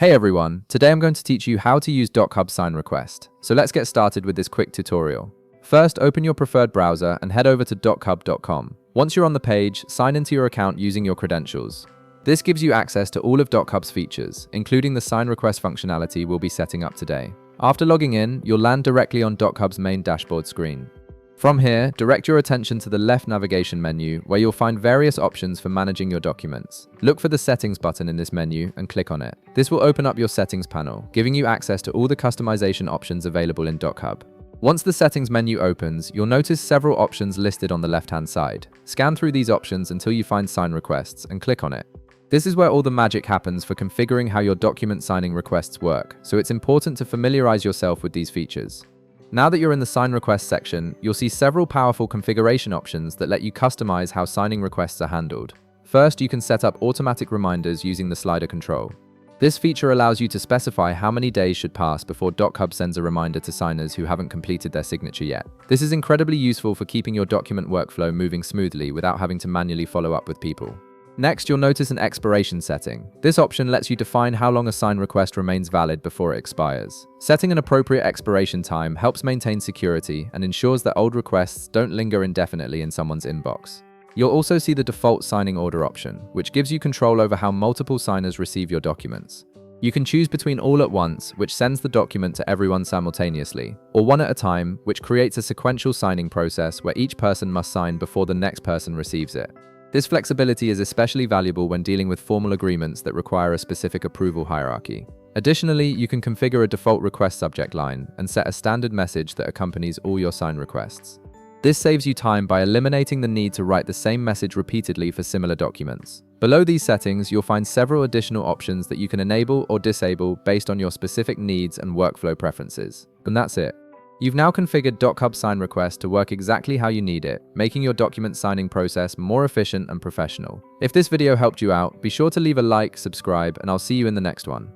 Hey everyone, today I'm going to teach you how to use Dochub sign request. So let's get started with this quick tutorial. First, open your preferred browser and head over to dochub.com. Once you're on the page, sign into your account using your credentials. This gives you access to all of Dochub's features, including the sign request functionality we'll be setting up today. After logging in, you'll land directly on Dochub's main dashboard screen. From here, direct your attention to the left navigation menu, where you'll find various options for managing your documents. Look for the Settings button in this menu and click on it. This will open up your Settings panel, giving you access to all the customization options available in Dochub. Once the Settings menu opens, you'll notice several options listed on the left-hand side. Scan through these options until you find Sign Requests and click on it. This is where all the magic happens for configuring how your document signing requests work, so it's important to familiarize yourself with these features. Now that you're in the Sign Request section, you'll see several powerful configuration options that let you customize how signing requests are handled. First, you can set up automatic reminders using the slider control. This feature allows you to specify how many days should pass before Dochub sends a reminder to signers who haven't completed their signature yet. This is incredibly useful for keeping your document workflow moving smoothly without having to manually follow up with people. Next, you'll notice an expiration setting. This option lets you define how long a sign request remains valid before it expires. Setting an appropriate expiration time helps maintain security and ensures that old requests don't linger indefinitely in someone's inbox. You'll also see the default signing order option, which gives you control over how multiple signers receive your documents. You can choose between all at once, which sends the document to everyone simultaneously, or one at a time, which creates a sequential signing process where each person must sign before the next person receives it. This flexibility is especially valuable when dealing with formal agreements that require a specific approval hierarchy. Additionally, you can configure a default request subject line and set a standard message that accompanies all your sign requests. This saves you time by eliminating the need to write the same message repeatedly for similar documents. Below these settings, you'll find several additional options that you can enable or disable based on your specific needs and workflow preferences. And that's it. You've now configured Dochub Sign Request to work exactly how you need it, making your document signing process more efficient and professional. If this video helped you out, be sure to leave a like, subscribe, and I'll see you in the next one.